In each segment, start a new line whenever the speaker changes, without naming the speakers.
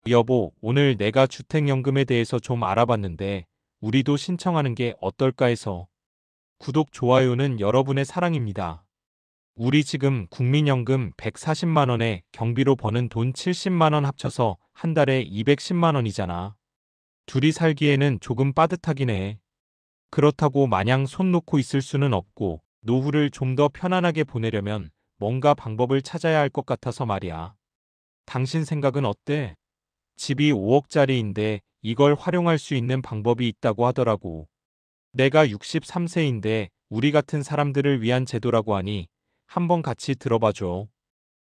여보, 오늘 내가 주택연금에 대해서 좀 알아봤는데, 우리도 신청하는 게 어떨까 해서. 구독, 좋아요는 여러분의 사랑입니다. 우리 지금 국민연금 140만 원에 경비로 버는 돈 70만 원 합쳐서 한 달에 210만 원이잖아. 둘이 살기에는 조금 빠듯하긴 해. 그렇다고 마냥 손 놓고 있을 수는 없고, 노후를 좀 더 편안하게 보내려면 뭔가 방법을 찾아야 할 것 같아서 말이야. 당신 생각은 어때? 집이 5억짜리인데 이걸 활용할 수 있는 방법이 있다고 하더라고. 내가 63세인데 우리 같은 사람들을 위한 제도라고 하니 한번 같이 들어봐줘.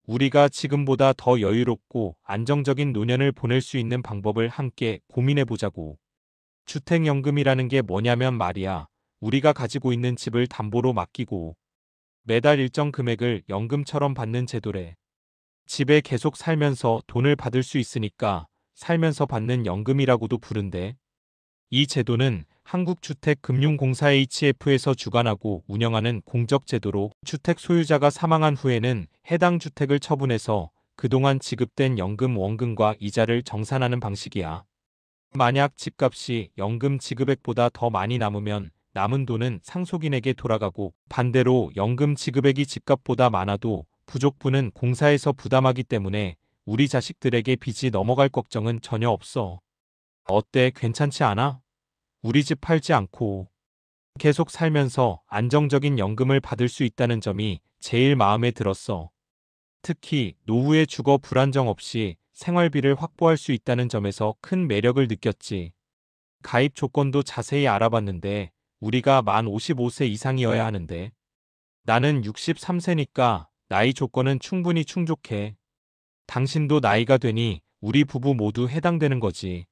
우리가 지금보다 더 여유롭고 안정적인 노년을 보낼 수 있는 방법을 함께 고민해보자고. 주택연금이라는 게 뭐냐면 말이야. 우리가 가지고 있는 집을 담보로 맡기고 매달 일정 금액을 연금처럼 받는 제도래. 집에 계속 살면서 돈을 받을 수 있으니까 살면서 받는 연금이라고도 부른대. 이 제도는 한국주택금융공사 HF에서 주관하고 운영하는 공적제도로 주택 소유자가 사망한 후에는 해당 주택을 처분해서 그동안 지급된 연금 원금과 이자를 정산하는 방식이야. 만약 집값이 연금 지급액보다 더 많이 남으면 남은 돈은 상속인에게 돌아가고 반대로 연금 지급액이 집값보다 많아도 부족분은 공사에서 부담하기 때문에 우리 자식들에게 빚이 넘어갈 걱정은 전혀 없어. 어때? 괜찮지 않아? 우리 집 팔지 않고 계속 살면서 안정적인 연금을 받을 수 있다는 점이 제일 마음에 들었어. 특히 노후에 주거 불안정 없이 생활비를 확보할 수 있다는 점에서 큰 매력을 느꼈지. 가입 조건도 자세히 알아봤는데 우리가 만 55세 이상이어야 하는데 나는 63세니까 나이 조건은 충분히 충족해. 당신도 나이가 되니 우리 부부 모두 해당되는 거지.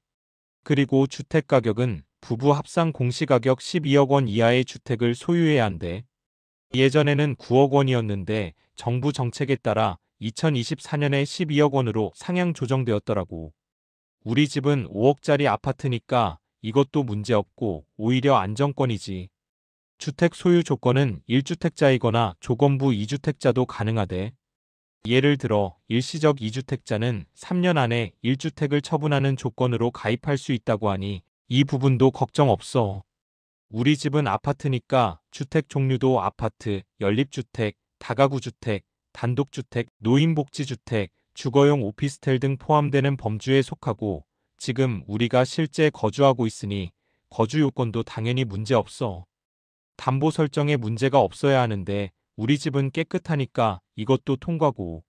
그리고 주택 가격은 부부 합산 공시가격 12억 원 이하의 주택을 소유해야 한대. 예전에는 9억 원이었는데 정부 정책에 따라 2024년에 12억 원으로 상향 조정되었더라고. 우리 집은 5억짜리 아파트니까 이것도 문제없고 오히려 안정권이지. 주택 소유 조건은 1주택자이거나 조건부 2주택자도 가능하대. 예를 들어 일시적 2주택자는 3년 안에 1주택을 처분하는 조건으로 가입할 수 있다고 하니 이 부분도 걱정 없어. 우리 집은 아파트니까 주택 종류도 아파트, 연립주택, 다가구주택, 단독주택, 노인복지주택, 주거용 오피스텔 등 포함되는 범주에 속하고 지금 우리가 실제 거주하고 있으니 거주 요건도 당연히 문제없어. 담보 설정에 문제가 없어야 하는데 우리 집은 깨끗하니까 이것도 통과고.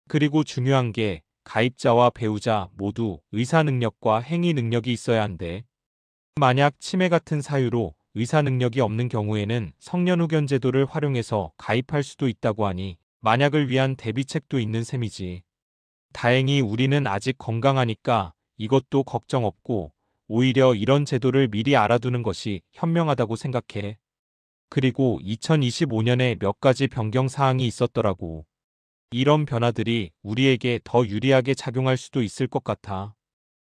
그리고 중요한 게 가입자와 배우자 모두 의사 능력과 행위 능력이 있어야 한대. 만약 치매 같은 사유로 의사 능력이 없는 경우에는 성년후견 제도를 활용해서 가입할 수도 있다고 하니 만약을 위한 대비책도 있는 셈이지. 다행히 우리는 아직 건강하니까 이것도 걱정 없고 오히려 이런 제도를 미리 알아두는 것이 현명하다고 생각해. 그리고 2025년에 몇 가지 변경 사항이 있었더라고. 이런 변화들이 우리에게 더 유리하게 작용할 수도 있을 것 같아.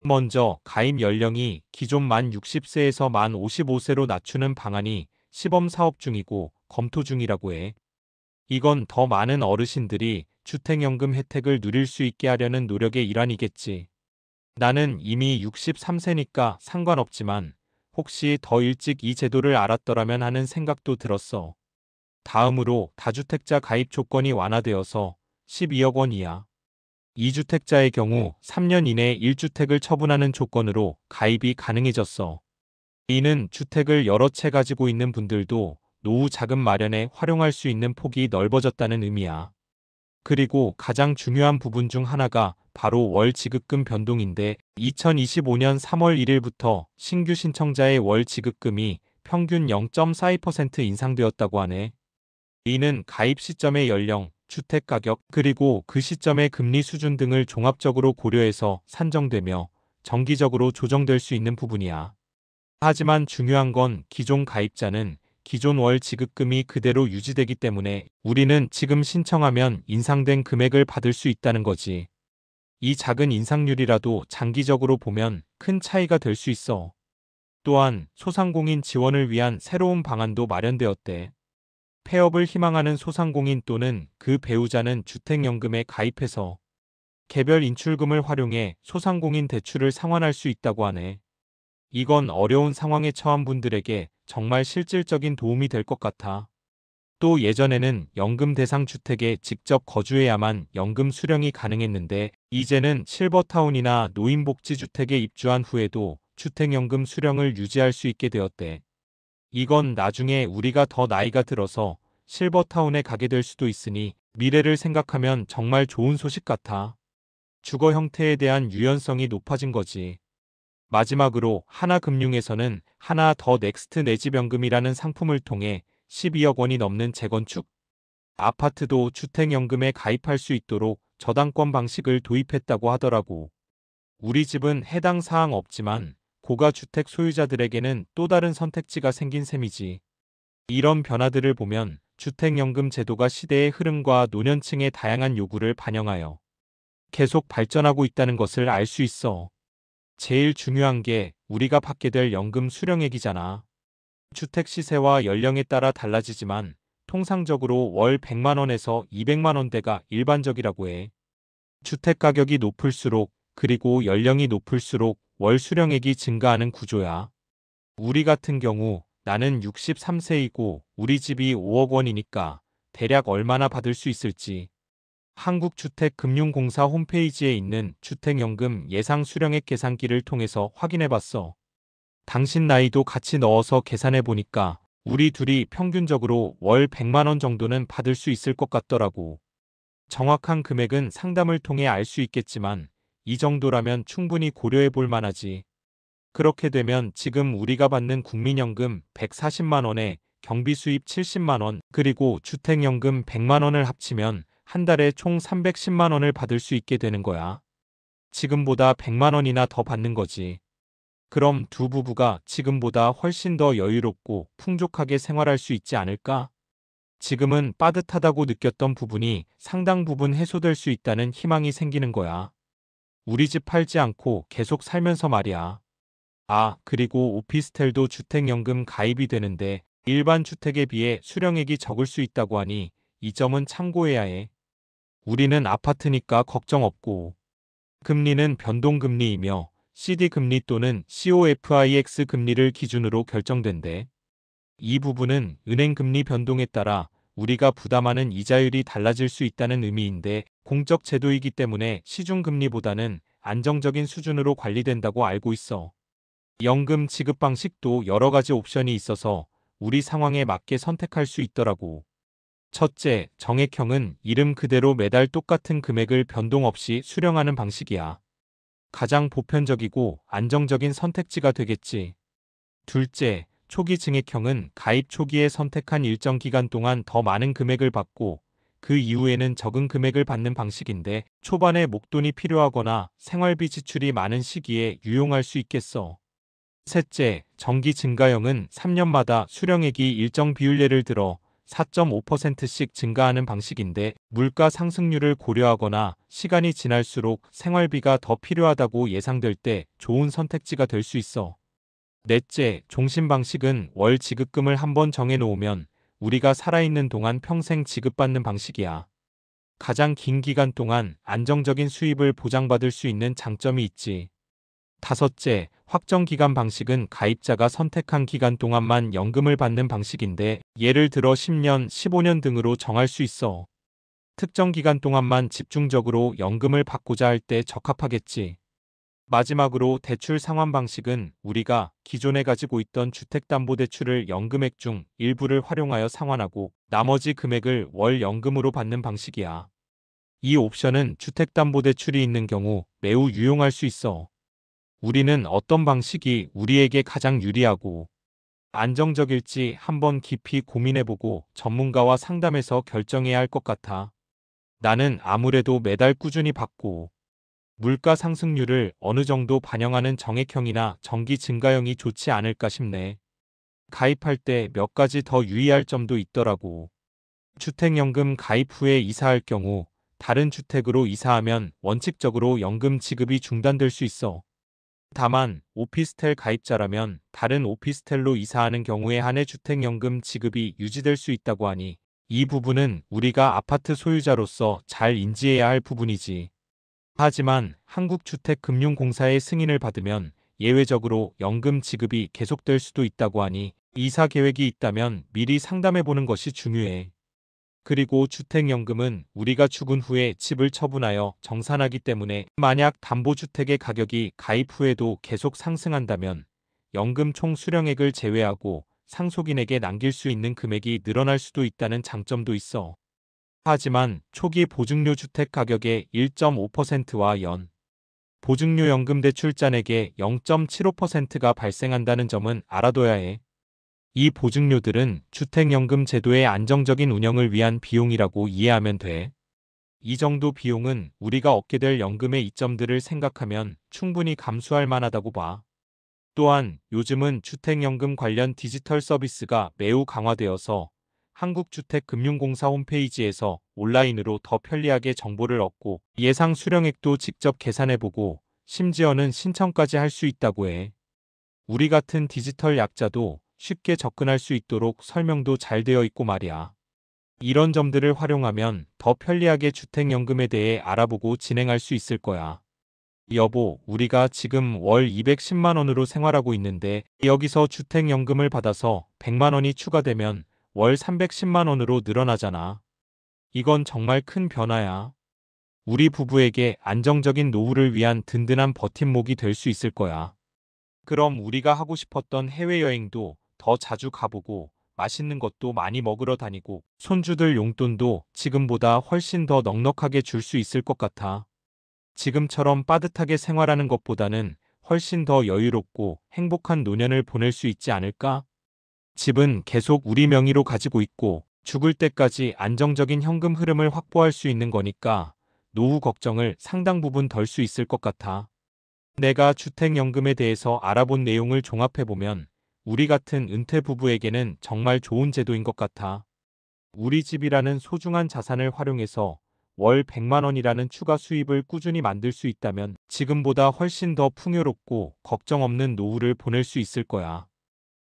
먼저 가입 연령이 기존 만 60세에서 만 55세로 낮추는 방안이 시범 사업 중이고 검토 중이라고 해. 이건 더 많은 어르신들이 주택연금 혜택을 누릴 수 있게 하려는 노력의 일환이겠지. 나는 이미 63세니까 상관없지만 혹시 더 일찍 이 제도를 알았더라면 하는 생각도 들었어. 다음으로 다주택자 가입 조건이 완화되어서 12억 원 이하. 2주택자의 경우 3년 이내 1주택을 처분하는 조건으로 가입이 가능해졌어. 이는 주택을 여러 채 가지고 있는 분들도 노후 자금 마련에 활용할 수 있는 폭이 넓어졌다는 의미야. 그리고 가장 중요한 부분 중 하나가 바로 월 지급금 변동인데 2025년 3월 1일부터 신규 신청자의 월 지급금이 평균 0.42% 인상되었다고 하네. 이는 가입 시점의 연령, 주택 가격, 그리고 그 시점의 금리 수준 등을 종합적으로 고려해서 산정되며 정기적으로 조정될 수 있는 부분이야. 하지만 중요한 건 기존 가입자는 기존 월 지급금이 그대로 유지되기 때문에 우리는 지금 신청하면 인상된 금액을 받을 수 있다는 거지. 이 작은 인상률이라도 장기적으로 보면 큰 차이가 될 수 있어. 또한 소상공인 지원을 위한 새로운 방안도 마련되었대. 폐업을 희망하는 소상공인 또는 그 배우자는 주택연금에 가입해서 개별 인출금을 활용해 소상공인 대출을 상환할 수 있다고 하네. 이건 어려운 상황에 처한 분들에게 정말 실질적인 도움이 될 것 같아. 또 예전에는 연금 대상 주택에 직접 거주해야만 연금 수령이 가능했는데 이제는 실버타운이나 노인복지주택에 입주한 후에도 주택연금 수령을 유지할 수 있게 되었대. 이건 나중에 우리가 더 나이가 들어서 실버타운에 가게 될 수도 있으니 미래를 생각하면 정말 좋은 소식 같아. 주거 형태에 대한 유연성이 높아진 거지. 마지막으로 하나금융에서는 하나 더 넥스트 내집연금이라는 상품을 통해 12억 원이 넘는 재건축 아파트도 주택연금에 가입할 수 있도록 저당권 방식을 도입했다고 하더라고. 우리 집은 해당 사항 없지만 고가주택 소유자들에게는 또 다른 선택지가 생긴 셈이지. 이런 변화들을 보면 주택연금 제도가 시대의 흐름과 노년층의 다양한 요구를 반영하여 계속 발전하고 있다는 것을 알 수 있어. 제일 중요한 게 우리가 받게 될 연금 수령액이잖아. 주택 시세와 연령에 따라 달라지지만 통상적으로 월 100만 원에서 200만 원대가 일반적이라고 해. 주택 가격이 높을수록 그리고 연령이 높을수록 월 수령액이 증가하는 구조야. 우리 같은 경우 나는 63세이고 우리 집이 5억 원이니까 대략 얼마나 받을 수 있을지 한국주택금융공사 홈페이지에 있는 주택연금 예상 수령액 계산기를 통해서 확인해봤어. 당신 나이도 같이 넣어서 계산해보니까 우리 둘이 평균적으로 월 100만 원 정도는 받을 수 있을 것 같더라고. 정확한 금액은 상담을 통해 알 수 있겠지만 이 정도라면 충분히 고려해 볼 만하지. 그렇게 되면 지금 우리가 받는 국민연금 140만 원에 경비 수입 70만 원, 그리고 주택연금 100만 원을 합치면 한 달에 총 310만 원을 받을 수 있게 되는 거야. 지금보다 100만 원이나 더 받는 거지. 그럼 두 부부가 지금보다 훨씬 더 여유롭고 풍족하게 생활할 수 있지 않을까? 지금은 빠듯하다고 느꼈던 부분이 상당 부분 해소될 수 있다는 희망이 생기는 거야. 우리 집 팔지 않고 계속 살면서 말이야. 아, 그리고 오피스텔도 주택연금 가입이 되는데 일반 주택에 비해 수령액이 적을 수 있다고 하니 이 점은 참고해야 해. 우리는 아파트니까 걱정 없고. 금리는 변동금리이며 CD금리 또는 COFIX 금리를 기준으로 결정된대. 이 부분은 은행금리 변동에 따라 우리가 부담하는 이자율이 달라질 수 있다는 의미인데 공적 제도이기 때문에 시중금리보다는 안정적인 수준으로 관리된다고 알고 있어. 연금 지급 방식도 여러 가지 옵션이 있어서 우리 상황에 맞게 선택할 수 있더라고. 첫째, 정액형은 이름 그대로 매달 똑같은 금액을 변동 없이 수령하는 방식이야. 가장 보편적이고 안정적인 선택지가 되겠지. 둘째, 초기 증액형은 가입 초기에 선택한 일정 기간 동안 더 많은 금액을 받고 그 이후에는 적은 금액을 받는 방식인데 초반에 목돈이 필요하거나 생활비 지출이 많은 시기에 유용할 수 있겠어. 셋째, 정기 증가형은 3년마다 수령액이 일정 비율 예를 들어 4.5%씩 증가하는 방식인데 물가 상승률을 고려하거나 시간이 지날수록 생활비가 더 필요하다고 예상될 때 좋은 선택지가 될 수 있어. 넷째, 종신 방식은 월 지급금을 한번 정해놓으면 우리가 살아있는 동안 평생 지급받는 방식이야. 가장 긴 기간 동안 안정적인 수입을 보장받을 수 있는 장점이 있지. 다섯째, 확정기간 방식은 가입자가 선택한 기간 동안만 연금을 받는 방식인데 예를 들어 10년, 15년 등으로 정할 수 있어. 특정 기간 동안만 집중적으로 연금을 받고자 할 때 적합하겠지. 마지막으로 대출 상환 방식은 우리가 기존에 가지고 있던 주택담보대출을 연금액 중 일부를 활용하여 상환하고 나머지 금액을 월 연금으로 받는 방식이야. 이 옵션은 주택담보대출이 있는 경우 매우 유용할 수 있어. 우리는 어떤 방식이 우리에게 가장 유리하고 안정적일지 한번 깊이 고민해보고 전문가와 상담해서 결정해야 할 것 같아. 나는 아무래도 매달 꾸준히 받고 물가 상승률을 어느 정도 반영하는 정액형이나 정기 증가형이 좋지 않을까 싶네. 가입할 때 몇 가지 더 유의할 점도 있더라고. 주택연금 가입 후에 이사할 경우 다른 주택으로 이사하면 원칙적으로 연금 지급이 중단될 수 있어. 다만 오피스텔 가입자라면 다른 오피스텔로 이사하는 경우에 한해 주택연금 지급이 유지될 수 있다고 하니 이 부분은 우리가 아파트 소유자로서 잘 인지해야 할 부분이지. 하지만 한국주택금융공사의 승인을 받으면 예외적으로 연금 지급이 계속될 수도 있다고 하니 이사 계획이 있다면 미리 상담해보는 것이 중요해. 그리고 주택연금은 우리가 죽은 후에 집을 처분하여 정산하기 때문에 만약 담보주택의 가격이 가입 후에도 계속 상승한다면 연금 총 수령액을 제외하고 상속인에게 남길 수 있는 금액이 늘어날 수도 있다는 장점도 있어. 하지만 초기 보증료 주택 가격의 1.5%와 연 보증료 연금 대출 잔액의 0.75%가 발생한다는 점은 알아둬야 해. 이 보증료들은 주택연금 제도의 안정적인 운영을 위한 비용이라고 이해하면 돼. 이 정도 비용은 우리가 얻게 될 연금의 이점들을 생각하면 충분히 감수할 만하다고 봐. 또한 요즘은 주택연금 관련 디지털 서비스가 매우 강화되어서 한국주택금융공사 홈페이지에서 온라인으로 더 편리하게 정보를 얻고 예상 수령액도 직접 계산해보고 심지어는 신청까지 할 수 있다고 해. 우리 같은 디지털 약자도 쉽게 접근할 수 있도록 설명도 잘 되어 있고 말이야. 이런 점들을 활용하면 더 편리하게 주택연금에 대해 알아보고 진행할 수 있을 거야. 여보, 우리가 지금 월 210만 원으로 생활하고 있는데 여기서 주택연금을 받아서 100만 원이 추가되면 월 310만 원으로 늘어나잖아. 이건 정말 큰 변화야. 우리 부부에게 안정적인 노후를 위한 든든한 버팀목이 될 수 있을 거야. 그럼 우리가 하고 싶었던 해외여행도 더 자주 가보고 맛있는 것도 많이 먹으러 다니고 손주들 용돈도 지금보다 훨씬 더 넉넉하게 줄 수 있을 것 같아. 지금처럼 빠듯하게 생활하는 것보다는 훨씬 더 여유롭고 행복한 노년을 보낼 수 있지 않을까? 집은 계속 우리 명의로 가지고 있고 죽을 때까지 안정적인 현금 흐름을 확보할 수 있는 거니까 노후 걱정을 상당 부분 덜 수 있을 것 같아. 내가 주택연금에 대해서 알아본 내용을 종합해보면 우리 같은 은퇴 부부에게는 정말 좋은 제도인 것 같아. 우리 집이라는 소중한 자산을 활용해서 월 100만 원이라는 추가 수입을 꾸준히 만들 수 있다면 지금보다 훨씬 더 풍요롭고 걱정 없는 노후를 보낼 수 있을 거야.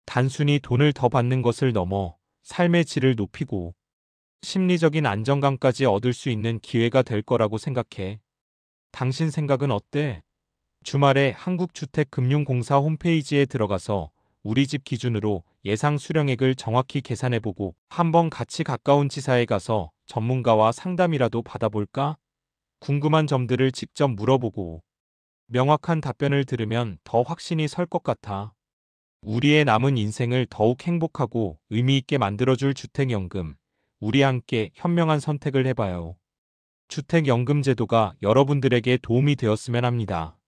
단순히 돈을 더 받는 것을 넘어 삶의 질을 높이고 심리적인 안정감까지 얻을 수 있는 기회가 될 거라고 생각해. 당신 생각은 어때? 주말에 한국주택금융공사 홈페이지에 들어가서 우리 집 기준으로 예상 수령액을 정확히 계산해보고 한번 같이 가까운 지사에 가서 전문가와 상담이라도 받아볼까? 궁금한 점들을 직접 물어보고 명확한 답변을 들으면 더 확신이 설 것 같아. 우리의 남은 인생을 더욱 행복하고 의미 있게 만들어줄 주택연금. 우리 함께 현명한 선택을 해봐요. 주택연금 제도가 여러분들에게 도움이 되었으면 합니다.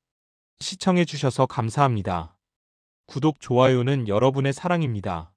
시청해주셔서 감사합니다. 구독, 좋아요는 여러분의 사랑입니다.